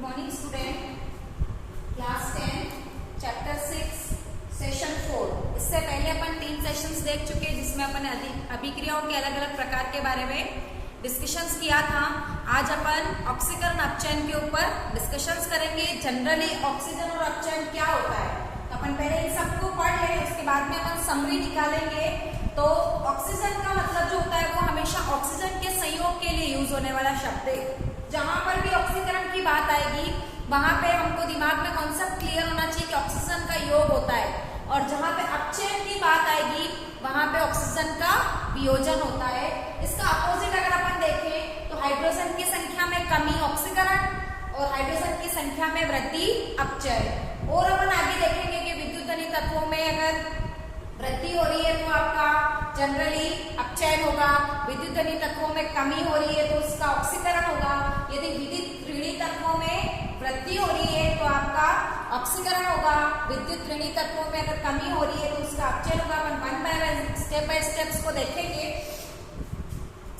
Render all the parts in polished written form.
Morning student, class 10 chapter 6 session 4। इससे पहले अपन 3 sessions देख चुके हैं जिसमें अपन अभिक्रियाओं के अलग अलग प्रकार के बारे में डिस्कशंस किया था। आज अपन ऑक्सीकरण अपचयन के ऊपर डिस्कशंस करेंगे। जनरली ऑक्सीजन और अपचयन क्या होता है, तो अपन पहले इन सबको पढ़ लें, उसके बाद में अपन समरी निकालेंगे। तो ऑक्सीजन का मतलब जो होता है वो हमेशा ऑक्सीजन के संयोग के लिए यूज होने वाला शब्द है। जहां पर भी ऑक्सीकरण की बात आएगी वहां पे हमको दिमाग में कॉन्सेप्ट क्लियर होना चाहिए कि ऑक्सीजन का योग होता है, और जहां पे अपचयन की बात आएगी वहां पे ऑक्सीजन का वियोजन होता है। इसका अपोजिट अगर अपन देखें तो हाइड्रोजन की संख्या में कमी ऑक्सीकरण और हाइड्रोजन की संख्या में वृद्धि अपचयन। और अपन आगे देखेंगे कि विद्युत धनी तत्वों में अगर वृद्धि हो रही है तो आपका जनरली अपचयन होगा, विद्युत धनी तत्वों में कमी हो रही है तो उसका ऑक्सीकरण होगा। यदि विद्युत ऋणी तत्वों में वृद्धि हो रही है तो आपका ऑक्सीकरण होगा, विद्युत ऋणी तत्वों में अगर कमी हो रही है तो उसका अपचयन होगा। अपन one by step by steps को देखेंगे।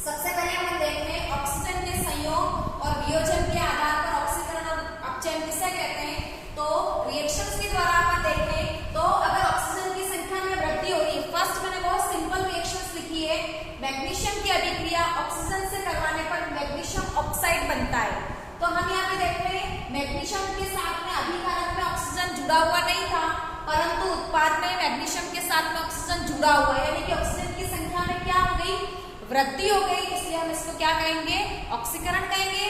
सबसे पहले हम देख रहे हैं ऑक्सीजन के संयोग और वियोजन के आधार पर ऑक्सीकरण और अपचयन किसे कहते हैं। तो रिएक्शंस के द्वारा अपन देखें तो अगर ऑक्सीजन की संख्या में वृद्धि हो रही है, फर्स्ट मैंने बहुत सिंपल रिएक्शंस लिखी है। मैग्नीशियम की अभिक्रिया ऑक्सीजन से करवाने पर मैग्नीशियम ऑक्साइड बनता है। तो हम यहाँ पे देख रहे हैं मैग्नीशियम के साथ में अभिकारक में ऑक्सीजन जुड़ा हुआ नहीं था, परंतु उत्पाद में मैग्नीशियम के साथ में ऑक्सीजन जुड़ा हुआ है, यानी कि ऑक्सीजन की संख्या में क्या हो गई, वृद्धि हो गई। इसलिए हम इसको क्या कहेंगे, ऑक्सीकरण कहेंगे।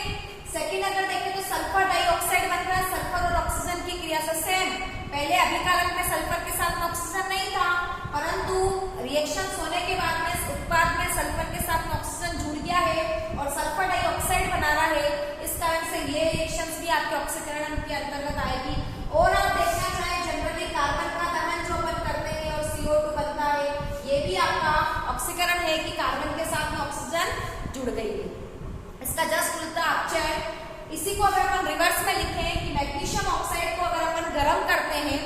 सेकेंड अगर देखें तो सल्फर डाइऑक्साइड बन रहा है। सल्फर और ऑक्सीजन की क्रिया से सेम, पहले अभिकारक में सल्फर के साथ में ऑक्सीजन नहीं था, परंतु रिएक्शन होने के बाद में उत्पाद में सल्फर के साथ में ऑक्सीजन जुड़ गया है और सल्फर डाइऑक्साइड बना रहा है। इस कारण से ये रिएक्शंस भी आपके ऑक्सीकरण के अंतर्गत आएगी। और आप देखना चाहें जनरली कार्बन का दहन जो अपन करते हैं और CO2 बनता है, ये भी आपका ऑक्सीकरण है कि कार्बन के साथ में ऑक्सीजन जुड़ गई है। इसका जस्ट उल्टा अपचयन। इसी को अगर अपन रिवर्स में लिखें कि मैग्नीशियम ऑक्साइड को अगर अपन गर्म करते हैं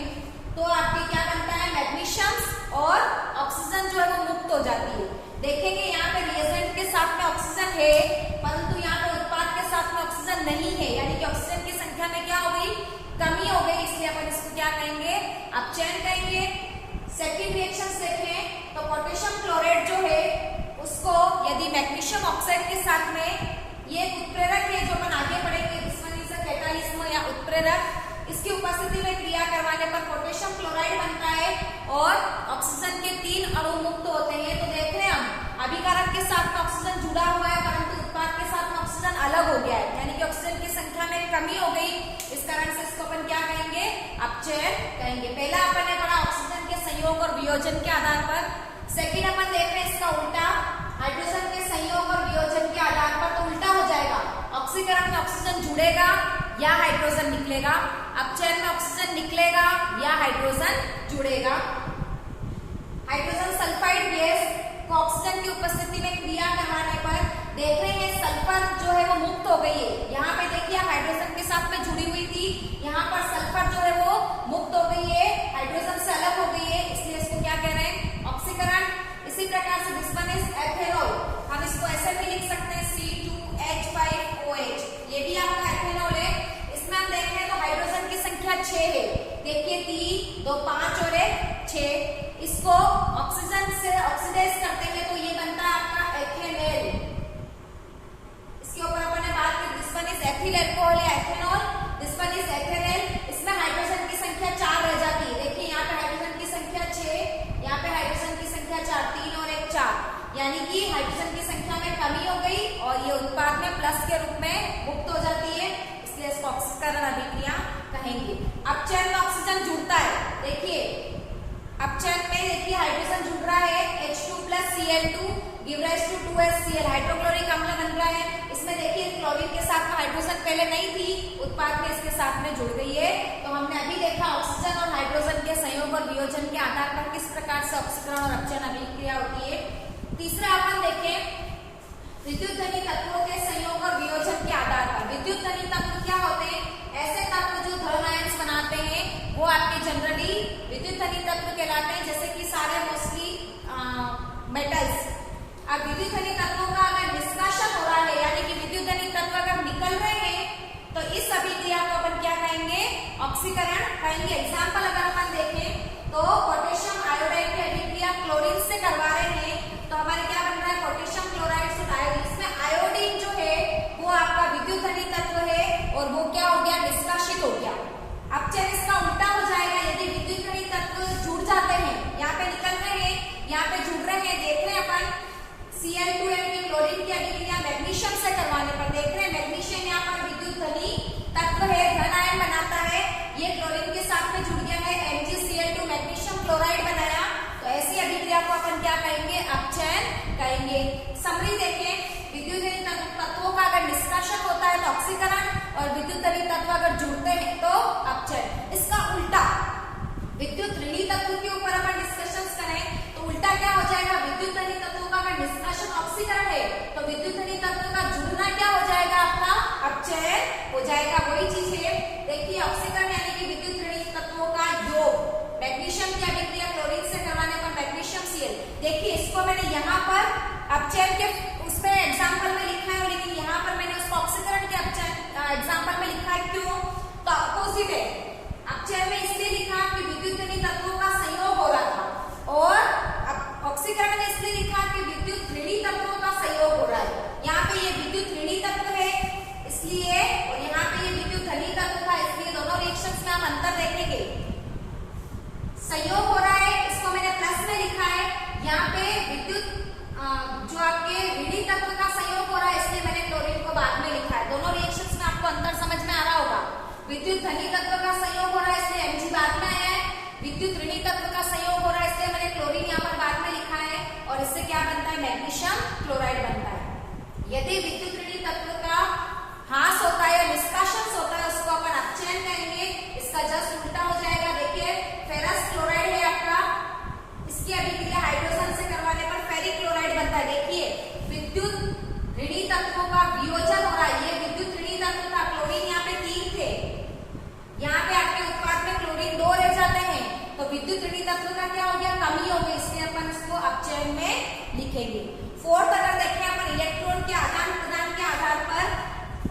तो आपके क्या बनता है, मैग्नीशियम और ऑक्सीजन जो है वो मुक्त हो जाती है। देखेंगे यहाँ पे रिएजेंट के साथ में ऑक्सीजन है, परंतु यहाँ पे उत्पाद के साथ में ऑक्सीजन नहीं है, यानी कि ऑक्सीजन की संख्या में क्या हो गई, कमी हो गई। इसलिए अपन इसको क्या कहेंगे, अपचयन कहेंगे। सेकेंड रिएक्शन देखें तो पोटेशियम क्लोराइड जो है उसको यदि मैग्नीशियम ऑक्साइड के साथ में, ये उत्प्रेरक है जो अपन आगे पढ़ेंगे, कैटालिज्म या उत्प्रेरक, इसकी उपस्थिति में क्रिया करवाने पर पोटेशियम क्लोराइड बनता है और ऑक्सीजन के 3 अणु मुक्त होते हैं। तो देख रहे हैं हम अभिकारक के साथ में ऑक्सीजन जुड़ा हुआ है, परंतु उत्पाद के साथ में ऑक्सीजन अलग हो गया है, यानी कि ऑक्सीजन की संख्या में कमी हो गई। इस कारण से इसको अपन क्या कहेंगे, अपचयन कहेंगे। पहला अपन ने पढ़ा ऑक्सीजन के संयोग और वियोजन के आधार पर। सेकेंड अपन देख रहे हैं इसका उल्टा, हाइड्रोजन के संयोग और वियोजन के आधार पर। तो उल्टा हो जाएगा, ऑक्सीकरण में ऑक्सीजन जुड़ेगा या हाइड्रोजन निकलेगा, अपचयन में ऑक्सीजन निकलेगा या हाइड्रोजन जुड़ेगा। हाइड्रोजन सल्फाइड गैस को ऑक्सीजन की उपस्थिति में क्रिया करवाने पर देख रहे हैं सल्फर जो है वो मुक्त हो गई है। यहाँ पे देखिए हाइड्रोजन के साथ में जुड़ी हुई थी, यहाँ पर सल्फर जो है वो मुक्त हो गई है, हाइड्रोजन से अलग हो गई है, इसलिए इसको क्या कह रहे हैं, ऑक्सीकरण। इसी प्रकार से दिस वन इज एथेनॉल, हम इसको ऐसे भी लिख सकते हैं C2H5OH, ये भी आपका एथेनॉल है। इसमें हम देख रहे हैं तो हाइड्रोजन की संख्या 6 है, देखिए 3 2 5 और 1 6। इसको ऑक्सीजन से ऑक्सीडाइज करते हैं तो ये बनता है आपका एथेनॉल। इसके ऊपर अपन ने बात की, this one is ethyl alcohol या ethanol, this one is ethanol. इसमें हाइड्रोजन की संख्या 4 रह जाती है, देखिए यहाँ पे हाइड्रोजन की संख्या 6, यहाँ पे हाइड्रोजन की संख्या 4, 3 और 1 4, यानी कि हाइड्रोजन की संख्या में कमी हो गई और ये उत्पाद में प्लस के रूप में मुक्त हो जाती है, इसलिए इसको ऑक्सीकरण अभिक्रिया कहेंगे। अपचयन में ऑक्सीजन जुड़ता है, देखिए अपचयन में देखिए हाइड्रोजन जुड़ रहा है, H2+Cl2 give rise to 2HCl, hydrochloric अम्ल बन रहा है। इसमें देखिए क्लोरीन के साथ में हाइड्रोजन पहले नहीं थी, उत्पाद में इसके साथ में जुड़ गई है। तो हमने अभी देखा ऑक्सीजन और हाइड्रोजन के संयोग और वियोजन के आधार पर किस प्रकार से ऑक्सीकरण और अपचयन अभिक्रिया होती है। तीसरा अपन देखें विद्युत धनी तत्वों के संयोग और वियोजन के आधार पर। विद्युत धनी तत्व क्या होते हैं, ऐसे तत्व जो धन आयंस बनाते हैं वो आपके जनरली विद्युत धनी तत्व कहलाते हैं, जैसे कि सारे मोस्टली मेटल्स। अब विद्युत धनी तत्वों का अगर निष्कासन हो रहा है, यानी कि विद्युत धनी तत्व अगर निकल रहे हैं तो इस अभिक्रिया ऑक्सीकरण कहेंगे। एग्जाम्पल अगर अपन देखें तो पोटेशियम आयोडाइड की अभिक्रिया क्लोरीन से करवा रहे हैं तो हमारे क्या बन रहा है, पोटेशियम क्लोराइड से आयोडीन। इसमें आयोडीन जो है वो आपका विद्युत धनी तत्व है और वो क्या हो गया, निष्कासित हो गया। अब चलिए इसका उल्टा हो जाएगा, यदि विद्युत धनी तत्व जुड़ जाते हैं, यहाँ पे निकल रहे हैं, यहाँ पे जुड़ रहे हैं, देख रहे हैं अपन Cl2 यानी क्लोरीन की अभिक्रिया मैग्नीशियम से करवाने पर देख रहे हैं मैग्नीशियम यहाँ पर विद्युत धनी तत्व है, धन आयन बनाता है, ये क्लोरीन के साथ में जुड़ गया है, MgCl2 मैग्नीशियम क्लोराइड बनाया। तो ऐसी अभिक्रिया को अपन क्या कहेंगे, अपचयन कहेंगे। समरी देखें, विद्युत धनी तत्वों का अगर निष्कासन होता है तो ऑक्सीकरण और विद्युत धनी तत्व अगर जुड़ते हैं तो अपचयन। इसका उल्टा विद्युत ऋणी तत्व के ऊपर अपन डिस्कशन करें तो उल्टा क्या हो जाएगा, विद्युत धनी तत्वों का अगर निष्कासन ऑक्सीकरण है तो विद्युत धनी तत्व का जुड़ना क्या हो जाएगा, आपका अपचयन हो जाएगा। वही चीज है, देखिए ऑक्सीकरण यानी कि विद्युत ऋणी तत्वों का योग, मैग्नीशियम की अभिक्रिया क्लोरीन से करवाने पर मैग्नीशियम Cl। देखिए इसको मैंने यहाँ पर अपचयन के उसमें एग्जाम्पल में लिखा है, लेकिन यहाँ पर मैंने उसको ऑक्सीकरण के अपचयन एग्जाम्पल में लिखा है। क्यों, तो अपोजिट है। अपचयन में इसलिए लिखा कि विद्युत धनी तत्वों का संयोग हो रहा था और ऑक्सीकरण में इसलिए लिखा कि विद्युत ऋणी तत्वों का संयोग हो रहा है। यहाँ पे ये विद्युत ऋणी तत्व है इसलिए, और यहाँ पे ये विद्युत धनी तत्व था इसलिए, दोनों रिएक्शंस में हम अंतर देखेंगे। संयोग हो रहा है इसको मैंने प्लस में लिखा है, यहाँ पे विद्युत जो आपके ऋणी तत्व का संयोग हो रहा है इसलिए मैंने क्लोरीन को बाद में लिखा है। दोनों रिएक्शंस में आपको अंतर समझ में आ रहा होगा। विद्युत धनी तत्व का संयोग हो रहा है इसलिए Mg बाद में आया है, विद्युत ऋणी तत्व का संयोग हो रहा है इसलिए मैंने क्लोरीन यहाँ पर बाद में लिखा है, और इससे क्या बनता है, मैग्नीशियम क्लोराइड बनता है। यदि विद्युत ऋणी तत्व का ह्रास होता है या निष्कासन होता है उसको अपन अपचयन कहेंगे। इसका जस्ट उल्टा हो जाएगा। देखिए फेरस क्लोराइड है आपका, इसकी अभिक्रिया हाइड्रोजन से करवाने पर फेरिक क्लोराइड बनता है। देखिए विद्युत ऋणी तत्वों का वियोजन हो रहा है, ये विद्युत ऋणी तत्व था, क्लोरीन यहाँ पे 3 थे, यहाँ पे आपके उत्पाद में क्लोरीन 2 रह जाते हैं, तो विद्युत ऋणी तत्व का क्या हो गया, कमी हो गई, इसलिए अपन इसको अपचयन में लिखेंगे। फोर्थ अगर देखें अपन इलेक्ट्रॉन के आदान प्रदान के आधार पर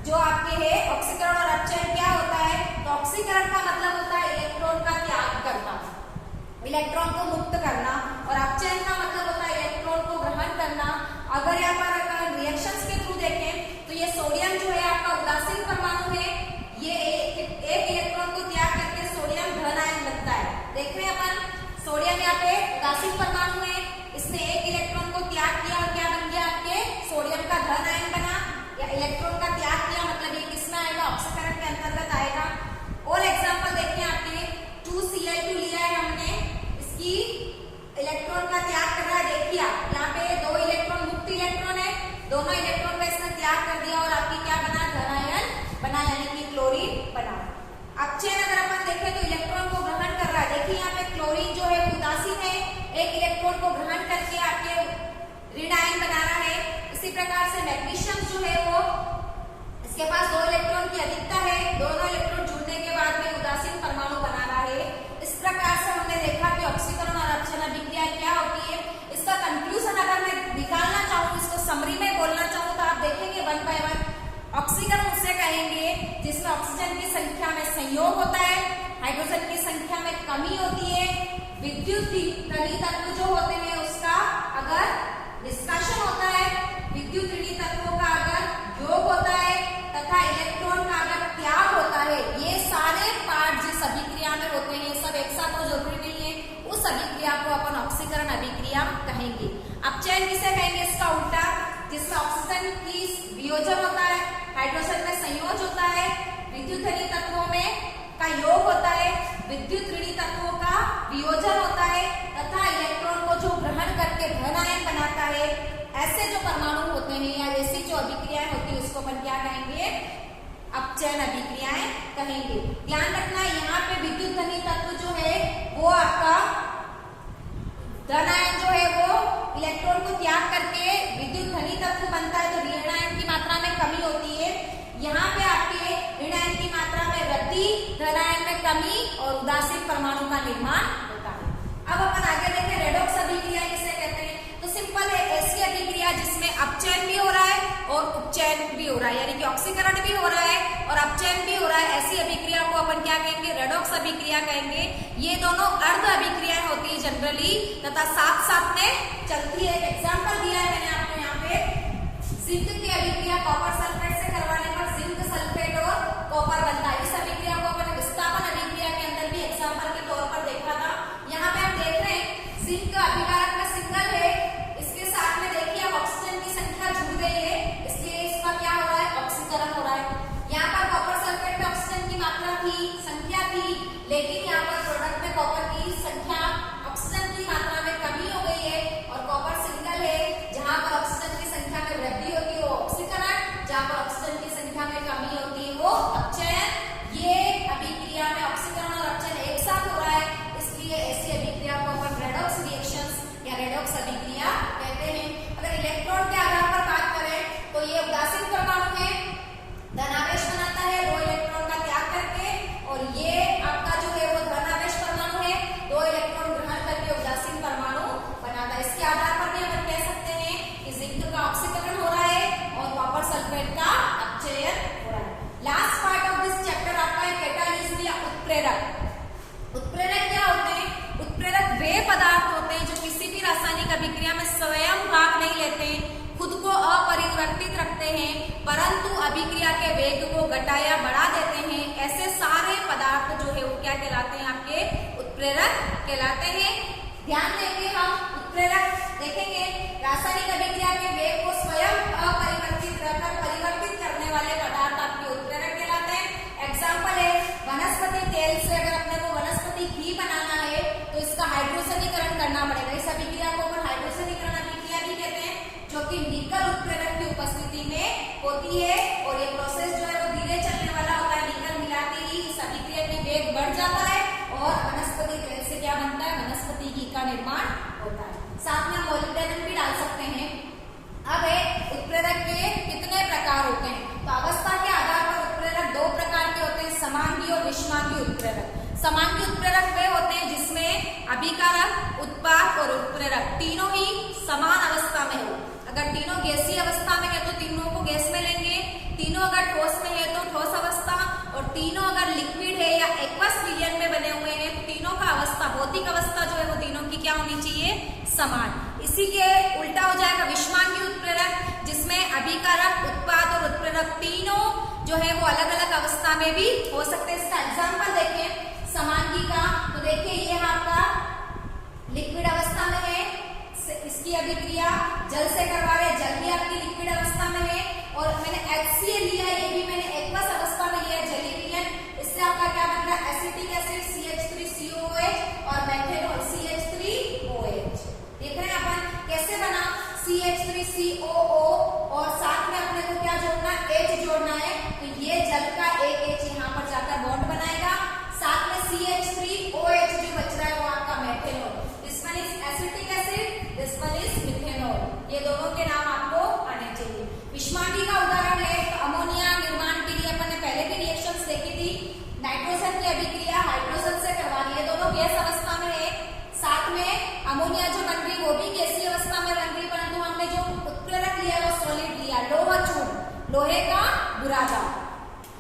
जो आपके है ऑक्सीकरण और अपचयन क्या होता है, तो ऑक्सीकरण का मतलब होता है इलेक्ट्रॉन का त्याग करना, इलेक्ट्रॉन को मुक्त करना, और अपचयन का मतलब होता है इलेक्ट्रॉन को ग्रहण करना। अगर यहाँ पर अगर रिएक्शंस के थ्रू देखें तो ये सोडियम जो है आपका उदासीन परमाणु है, ये एक इलेक्ट्रॉन को त्याग करके सोडियम धन आयन बनता है। देख रहे हैं अपन सोडियम यहाँ पे उदासीन परमाणु है, इसने एक इलेक्ट्रॉन को त्याग किया और क्या बन गया, आपके सोडियम का धन आयन बना, या इलेक्ट्रॉन का त्याग किया मतलब ये किसमें आएगा, ऑक्सीकरण के अंतर्गत आएगा। और एग्जाम्पल देखिए आपने 2Cl2 लिया है हमने, इसकी इलेक्ट्रॉन का त्याग कर रहा है। देखिए यहाँ पे 2 इलेक्ट्रॉन मुक्त इलेक्ट्रॉन है, दोनों इलेक्ट्रॉन का इसने त्याग कर दिया और आपकी क्या बना, धन आयन बना, यानी कि क्लोरीन बना। अपचयन अगर अपन देखें तो इलेक्ट्रॉन को ग्रहण कर रहा है। देखिए यहाँ पे क्लोरीन जो है उदासीन है, एक इलेक्ट्रॉन को ग्रहण करके आपके ऋण आयन बना रहा है। इसी प्रकार से मैग्नीशियम जो है वो इसके पास 2 इलेक्ट्रॉन की अधिकता है, दोनों इलेक्ट्रॉन जुड़ने के बाद में उदासीन परमाणु बना रहा है। इस प्रकार से हमने देखा कि ऑक्सीकरण और अपचयन अभिक्रिया क्या होती है। इसका कंक्लूजन अगर मैं निकालना चाहूँ, इसको समरी में बोलना चाहूँ तो आप देखेंगे 1 बाय 1। ऑक्सीकरण उसे कहेंगे जिसमें ऑक्सीजन की संख्या में संयोग होता है, हाइड्रोजन की संख्या में कमी होती है, विद्युत धनी तत्व जो होते हैं उसका अगर निष्कासन होता है, विद्युत ऋणी तत्वों का अगर योग होता है तथा इलेक्ट्रॉन का अगर त्याग होता है, ये सारे पार्ट जिस अभिक्रिया में होते हैं सब एक साथ हो जरूरी नहीं है, उस अभिक्रिया को अपन ऑक्सीकरण अभिक्रिया कहेंगे। अपचयन किसे कहेंगे, इसका उल्टा, जिसमें ऑक्सीजन की वियोजन होता है, हाइड्रोजन में संयोज होता है, विद्युत धनी तत्वों में का योग होता है, विद्युत ऋणी तत्वों का वियोजन होता है तथा इलेक्ट्रॉन को जो ग्रहण करके धन आयन बनाता है, ऐसे जो परमाणु होते हैं या ऐसी जो अभिक्रियाएं होती है उसको अपन क्या कहेंगे, अपचयन अभिक्रियाएं कहेंगे। ध्यान रखना यहाँ पे विद्युत धनी तत्व जो है वो आपका धन आयन जो है वो इलेक्ट्रॉन को त्याग करके विद्युत धनी तत्व बनता है, तो ऋण आयन की मात्रा में कमी होती है। यहाँ पे आपके ऋण आयन की मात्रा में वृद्धि, धन आयन में कमी और उदासीन परमाणु का निर्माण होता है। अब अपन आगे देखें रेडॉक्स अभिक्रिया किसे कहते हैं, तो सिंपल है, ऐसी अभिक्रिया जिसमें अपचयन भी हो रहा है और उपचयन भी हो रहा है, यानी कि ऑक्सीकरण भी हो रहा है और अपचयन अपचयन भी हो रहा है, ऐसी अभिक्रिया को अपन क्या कहेंगे, रेडॉक्स अभिक्रिया कहेंगे। ये दोनों अर्ध अभिक्रियाएं होती है जनरली तथा साथ साथ में चलती है। एक एग्जाम्पल दिया है मैंने आपको यहाँ पे, जिंक की अभिक्रिया कॉपर सल्फेट से करवाने पर जिंक सल्फेट और कॉपर बनता है। इस अभिक्रिया को अपन विस्थापन अभिक्रिया के अंदर भी एग्जाम्पल के तौर पर देखा था। यहाँ पे आप देख रहे हैं जिंक अभिकारक में सिंगल है, इसके साथ में देखिए अब ऑक्सीजन की संख्या जुड़ गई है, इसलिए इसका क्या हो रहा है, ऑक्सीकरण हो रहा है। यहाँ पर कॉपर सल्फेट में ऑक्सीजन की मात्रा थी, संख्या थी, लेकिन यहाँ पर प्रोडक्ट में कॉपर की संख्या ऑक्सीजन की मात्रा में कमी हो गई है और कॉपर सिंगल है। जहाँ पर ऑक्सीजन की संख्या में वृद्धि होती है वो ऑक्सीकरण, जहाँ पर ऑक्सीजन की संख्या में कमी होती है वो अपचयन। ये अभिक्रिया में ऑक्सीकरण और अपचयन एक साथ हो रहा है, इसलिए ऐसी अभिक्रिया को अपन रेडॉक्स रिएक्शंस या रेडॉक्स अभिक्रिया कहते हैं। अगर इलेक्ट्रॉन के आधार पर बात करें तो ये उदासीन परमाणु में धनावेश बनाता है 2 इलेक्ट्रॉन का त्याग करके, और ये आपका जो है वो धनावेश परमाणु है, 2 इलेक्ट्रॉन ग्रहण करके उदासीन परमाणु बनाता है। इसके आधार पर भी हम कह सकते हैं कि जिंक का ऑक्सीकरण हो रहा है और कॉपर सल्फेट का अपचयन हो रहा है। Last part of this chapter आपका है कैटालिस्ट या उत्प्रेरक। उत्प्रेरक क्या होते हैं? उत्प्रेरक वे पदार्थ होते हैं जो किसी भी रासायनिक अभिक्रिया में स्वयं भाग नहीं लेते, खुद को अपरिवर्तित रखते हैं, परंतु अभिक्रिया के वेग को घटा या बढ़ा देते हैं। ऐसे सारे पदार्थ जो है वो क्या कहलाते हैं, आपके उत्प्रेरक कहलाते हैं। ध्यान देंगे हम उत्प्रेरक देखेंगे, रासायनिक अभिक्रिया के वेग को स्वयं अपरिवर्तित रखकर परिवर्तित करने वाले पदार्थ आपके उत्प्रेरक कहलाते हैं। एग्जाम्पल है वनस्पति तेल से अगर अपने को वनस्पति घी बनाना है तो इसका हाइड्रोजनीकरण करना पड़ेगा। इस अभिक्रिया को अपन हाइड्रोजनीकरण अभिक्रिया भी कहते हैं, जो कि निकल उत्प्रेरक की उपस्थिति में होती है, और ये प्रोसेस जो है वो धीरे चलने वाला होता है। निकल मिलाते ही इस अभिक्रिया में वेग बढ़ जाता है और वनस्पति तेल से क्या बनता है, वनस्पति घी का निर्माण होता है। साथ में मोलिब्डेनम भी डाल सकते हैं। अब है उत्प्रेरक के कितने प्रकार होते हैं, तो अवस्था के आधार पर उत्प्रेरक 2 प्रकार के होते हैं, समांगी और विषमांगी उत्प्रेरक। समांगी उत्प्रेरक वे होते हैं जिसमें अभिकारक, उत्पाद और उत्प्रेरक तीनों ही समान अवस्था में हो। अगर तीनों गैसीय अवस्था में है तो तीनों को गैस में लेंगे, तीनों अगर ठोस में है तो ठोस अवस्था, और तीनों अगर लिक्विड है या एक्वस विलयन में बने हुए हैं तो तीनों का अवस्था, भौतिक अवस्था जो है वो तीनों की क्या होनी चाहिए, समान। इसी के उल्टा हो जाएगा विषमांगी उत्प्रेरक, जिसमें अभिकारक, उत्पाद और उत्प्रेरक तीनों जो है वो अलग अलग अवस्था में भी हो सकते हैं। इसका एग्जाम्पल देखें समांगी का, तो देखिए ये आपका लिक्विड अवस्था में है, इसकी अभिक्रिया जल से करवा रहे, जल भी आपकी लिक्विड अवस्था में है, और मैंने HCl लिया, ये भी मैंने एक्वस अवस्था में लिया है, जलीय विलयन। इससे आपका क्या बन रहा है, एसिटिक एसिड CH3COOH और मेथेनॉल CH3OH। देख रहे हैं अपन कैसे बना, CH3COO और साथ में अपने को क्या जोड़ना है, H जोड़ना है, तो ये जल का एक H यहाँ पर जाकर बॉन्ड बनाएगा, साथ में CH3OH जो बच रहा है वो आपका methanol. This one is acetic acid, this one is methanol. ये दोनों के नाम आपको आने चाहिए। विषमांगी का उदाहरण है तो अमोनिया निर्माण के लिए अपन ने पहले भी रिएक्शंस देखी थी, नाइट्रोजन की अभिक्रिया हाइड्रोजन से करवा रही है, दोनों गैस अवस्था में है, साथ में अमोनिया जो बन रही वो भी गैसीय अवस्था में बन रही, परंतु हमने जो उत्प्रेरक लिया वो सॉलिड लिया, लोहा चूर्ण, लोहे का बुरादा।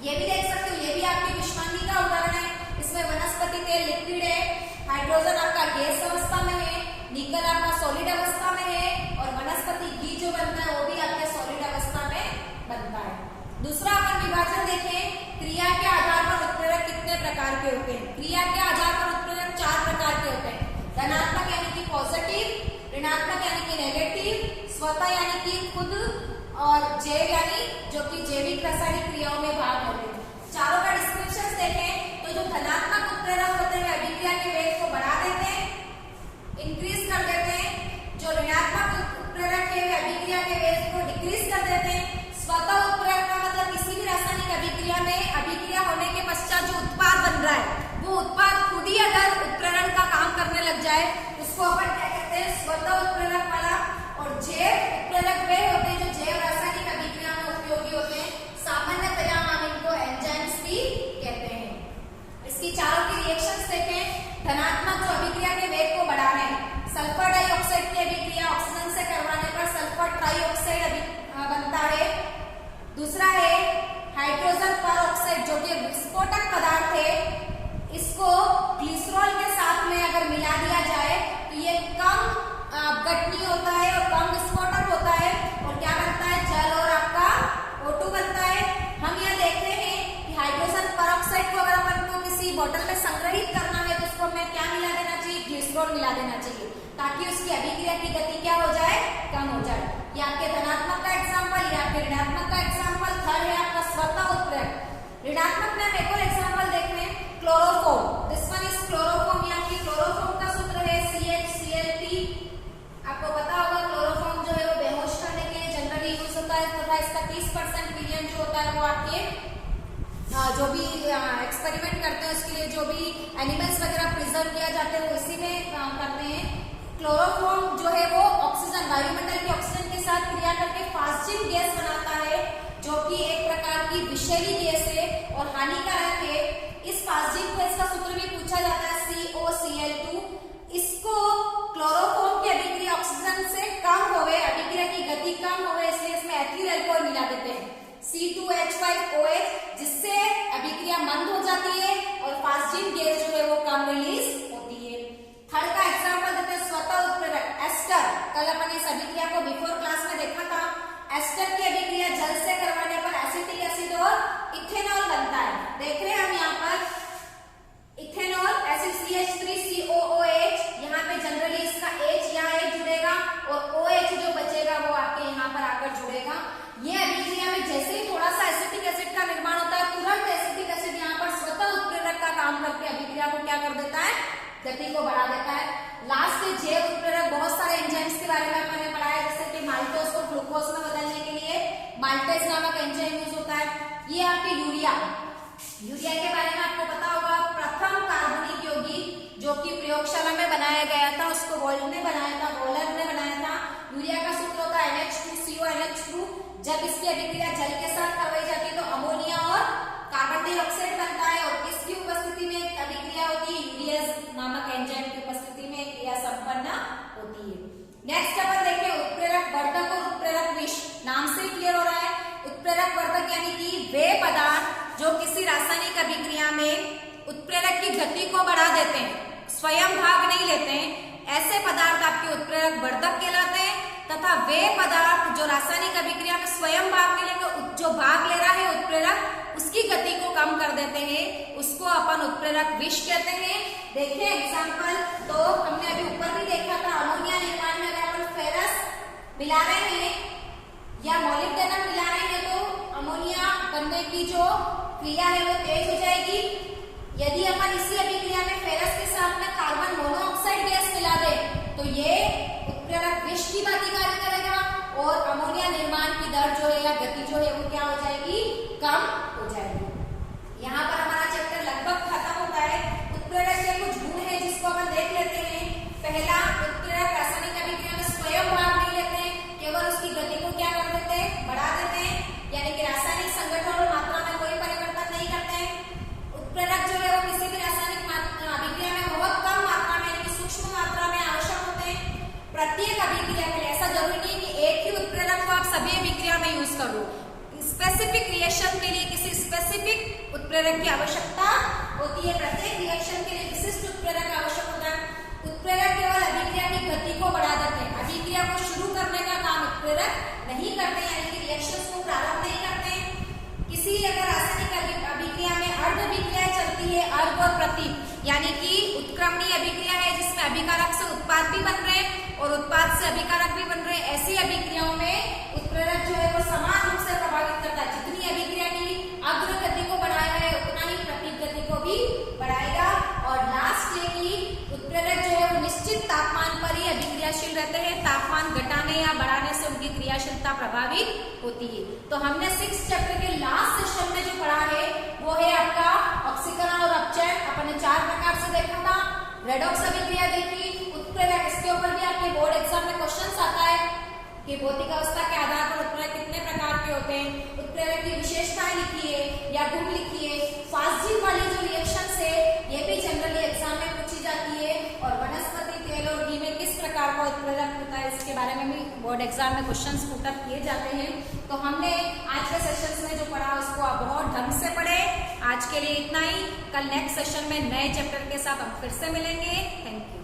ये भी देख सकते हो, ये भी आपकी विषमांगी का उदाहरण है। इसमें वनस्पति तेल लिक्विड है, हाइड्रोजन आपका गैस अवस्था में है, निकल आपका सॉलिड अवस्था में है, और वनस्पति घी जो बनता है वो भी आपके सॉलिड अवस्था में बनता है। दूसरा अपन विभाजन देखें, क्रिया के आधार पर उत्प्रेरक कितने प्रकार के होते हैं। क्रिया के आधार पर उत्प्रेरक 4 प्रकार के होते हैं, धनात्मक यानी कि पॉजिटिव, ऋणात्मक यानी कि नेगेटिव, स्वतः यानी कि खुद, और जैव यानी जो कि जैविक रासायनिक क्रियाओं में भाग लेते हैं। चारों का डिस्क्रिप्शन देखें तो जो धनात्मक उत्प्रेरक होते हैं अभिक्रिया के वेग को बढ़ा देते हैं, इंक्रीज कर देते हैं। जो ऋणात्मक उत्प्रेरक है वे अभिक्रिया के वेग को डिक्रीज कर देते हैं। स्वतः उत्प्रेरक का मतलब किसी भी रासायनिक अभिक्रिया में अभिक्रिया होने के पश्चात जो उत्पाद बन रहा है वो उत्पाद खुद ही अगर उत्प्रेरण का काम करने लग जाए उसको अपन क्या कहते हैं, स्वतः उत्प्रेरक वाला। और जैव उत्प्रेरक वे होते हैं जो जैव रासायनिक अभिक्रिया में उपयोगी होते हैं, सामान्यतया हम इनको एंजाइम्स भी कहते हैं। इसकी चारों की रिएक्शंस देखें। धनात्मक जो अभिक्रिया के वेग को बढ़ाने, सल्फर डाइऑक्साइड की अभिक्रिया ऑक्सीजन से करवाने पर सल्फर ट्राइऑक्साइड बनता है। दूसरा है हाइड्रोजन पर ऑक्साइड जो जो कि विस्फोटक पदार्थ है, इसको ग्लिसरॉल के साथ में अगर मिला दिया जाए तो ये कम गठनीय होता है और कम विस्फोटक होता है और क्या बनता है, जल और आपका O2 बनता है। हम यह देखते हैं कि हाइड्रोजन परऑक्साइड को अगर अपन को किसी बोतल में संग्रहित करना है तो उसको हमें क्या मिला देना चाहिए, ग्लिसरॉल मिला देना चाहिए, ताकि उसकी अभिक्रिया की गति क्या हो जाए, कम हो जाए। ये आपके धनात्मक का एग्जाम्पल, ये आपके ऋणात्मक का एग्जाम्पल। थर्ड है आपका स्वतः उत्प्रेरक। ऋणात्मक में हम एक और एग्जाम्पल देख रहे हैं, chloroform. This one is chloroform. ये आपकी क्लोरोफॉर्म का सूत्र है CH_Cl3। आपको पता होगा क्लोरोफॉर्म जो है वो बेहोश करने के लिए जनरली यूज होता है तथा इसका 30% विलयन जो होता है वो आपके जो भी एक्सपेरिमेंट करते हैं उसके लिए जो भी एनिमल्स वगैरह प्रिजर्व किया जाते हैं वो इसी में करते हैं। क्लोरोफॉर्म जो है वो ऑक्सीजन, वायुमंडल की ऑक्सीजन के साथ क्रिया करके फास्जिन गैस बनाता है, जो कि एक प्रकार की विषैली गैस है और हानिकारक है। इस फास्जिन गैस का सूत्र भी पूछा जाता है COCl2। इसको क्लोरोफॉर्म की अभिक्रिया ऑक्सीजन से कम होवे, अभिक्रिया की गति कम होवे, इसलिए इसमें एथिल अल्कोहल मिला देते हैं C2H5OH, जिससे अभिक्रिया मंद हो जाती है और फास्जिन गैस जो है वो कम रिलीज होती है। थर्ड का एग्जांपल देते हैं स्वतः उत्प्रेरक एस्टर। कल अपन इस अभिक्रिया को बिफोर क्लास में देखा था। एस्टर की अभिक्रिया जल से करवाने पर एसिटिक एसिड और इथेनॉल बनता है। देख रहे हैं हम यहाँ पर इथेनॉल एसिड CH3COOH, यहाँ पे जनरली इसका H यहाँ H जुड़ेगा और OH जो बचेगा वो आपके यहाँ पर आकर जुड़ेगा। ये अभिक्रिया में जैसे ही थोड़ा सा एसिटिक एसिड का निर्माण होता है, तुरंत एसिटिक एसिड यहाँ पर स्वतः उत्प्रेरक का काम करके अभिक्रिया को क्या कर देता है, गति को बढ़ा देता है। लास्ट है जैव उत्प्रेरक। बहुत सारे एंजाइम्स के बारे में मैंने पढ़ा है, जैसे कि माल्टोज को ग्लूकोज में बदलने के लिए माल्टेज नामक एंजाइम यूज होता है। ये आपके यूरिया के बारे में आपको पता होगा, प्रथम कार्बनिक यौगिक जो कि प्रयोगशाला में बनाया गया था, उसको वोल्ट ने बनाया था, वोलर ने बनाया था। यूरिया का सूत्र होता है NH2CO NH2। जब इसकी अभिक्रिया जल के साथ करवाई जाती है तो अमोनिया और कार्बन डाइऑक्साइड बनता है और किसकी उपस्थिति में अभिक्रिया होती है, यूरियाज नामक एंजाइम की उपस्थिति में क्रिया संपन्न होती है। नेक्स्ट अपन देखिए उत्प्रेरक वर्धक और उत्प्रेरक विष। नाम से क्लियर हो रहा है, उत्प्रेरक वर्धक यानी कि वे पदार्थ जो किसी रासायनिक अभिक्रिया में उत्प्रेरक की गति को बढ़ा देते हैं, स्वयं भाग नहीं लेते हैं, ऐसे पदार्थ आपके उत्प्रेरक वर्धक कहलाते हैं। तथा वे पदार्थ जो रासायनिक अभिक्रिया में स्वयं भाग नहीं लेंगे, जो भाग ले रहा है उत्प्रेरक उसकी गति को कम कर देते हैं, उसको अपन उत्प्रेरक विष कहते हैं। देखिए एग्जांपल, तो हमने अभी ऊपर भी देखा था, अमोनिया निर्माण में अगर अपन फेरस मिला रहे हैं या मॉलिब्डेनम मिला रहे हैं तो अमोनिया बनने की जो क्रिया है वो तेज हो जाएगी। यदि अपन इसी अभिक्रिया में फेरस के साथ में कार्बन मोनोऑक्साइड गैस मिला दे तो ये उत्प्रेरक विष की भांति कार्य करेगा और अमोनिया निर्माण की दर जो है या गति जो है वो क्या हो जाएगी, कम हो जाएगी। यहाँ पर हमारा चैप्टर लगभग खत्म होता है। उत्प्रेरक के कुछ गुण है जिसको अपन देख लेते हैं। पहला, उत्प्रेरक रासायनिक अभिक्रिया में स्वयं भाग नहीं लेते हैं, केवल उसकी गति को क्या कर देते हैं, बढ़ा देते हैं, यानी कि रासायनिक संगठन और मात्रा में कोई परिवर्तन नहीं करते हैं। उत्प्रेरक जो है वो किसी भी रासायनिक अभिक्रिया में बहुत कम मात्रा में यानी कि सूक्ष्म मात्रा में आवश्यक होते हैं। प्रत्येक अभिक्रिया के लिए ऐसा जरूरी नहीं कि एक ही उत्प्रेरक को आप सभी अभिक्रिया में यूज करो। स्पेसिफिक रिएक्शन के लिए किसी स्पेसिफिक उत्प्रेरक की आवश्यकता होती है। प्रत्येक रिएक्शन के लिए विशिष्ट उत्प्रेरक आवश्यक होता है। उत्प्रेरक केवल अभिक्रिया की गति को बढ़ा देते हैं, अभिक्रिया को शुरू करने का काम उत्प्रेरक नहीं करते, यानी कि रिएक्शंस को प्रारंभ नहीं करते। किसी अगर रासायनिक अभिक्रिया में अर्ध अभिक्रिया चलती है, अर्ध और प्रति, यानी कि उत्क्रमणीय अभिक्रिया है जिसमें अभिकारक से उत्पाद भी बन रहे हैं और उत्पाद से अभिकारक भी बन रहे हैं, ऐसी अभिक्रियाओं में उत्प्रेरक जो है वो समान रूप से प्रभावित करता है। जितनी अभिक्रिया की अग्रगति को बढ़ाया है उतना ही प्रतिगति को भी बढ़ाएगा। और लास्ट ये कि उत्प्रेरक जो है वो निश्चित तापमान पर ही अभिक्रियाशील रहते हैं, तापमान घटाने या बढ़ाने से उनकी क्रियाशीलता प्रभावित होती है। तो हमने 6th चैप्टर के लास्ट सेशन में जो पढ़ा है वो है आपका ऑक्सीकरण और अपचयन। अपन ने 4 प्रकार से देखा था। रेडॉक्स अभिक्रिया देखी, उत्प्रेरक, इसके ऊपर भी आपके बोर्ड एग्जाम में क्वेश्चन आता है कि भौतिक अवस्था के आधार पर उत्प्रेरक कितने प्रकार के होते हैं, उत्प्रेरक की विशेषताएं लिखिए या गुण लिखिए। फास्जिन वाली जो रिएक्शन है ये भी जनरली एग्जाम में पूछी जाती है। और वनस्पति तेल और घी में किस प्रकार का उत्प्रेरक होता है इसके बारे में भी बोर्ड एग्जाम में क्वेश्चन पुट अप किए जाते हैं। तो हमने आज के सेशन में जो पढ़ा उसको आप बहुत ढंग से पढ़े। आज आज के लिए इतना ही। कल नेक्स्ट सेशन में नए चैप्टर के साथ हम फिर से मिलेंगे। Thank you.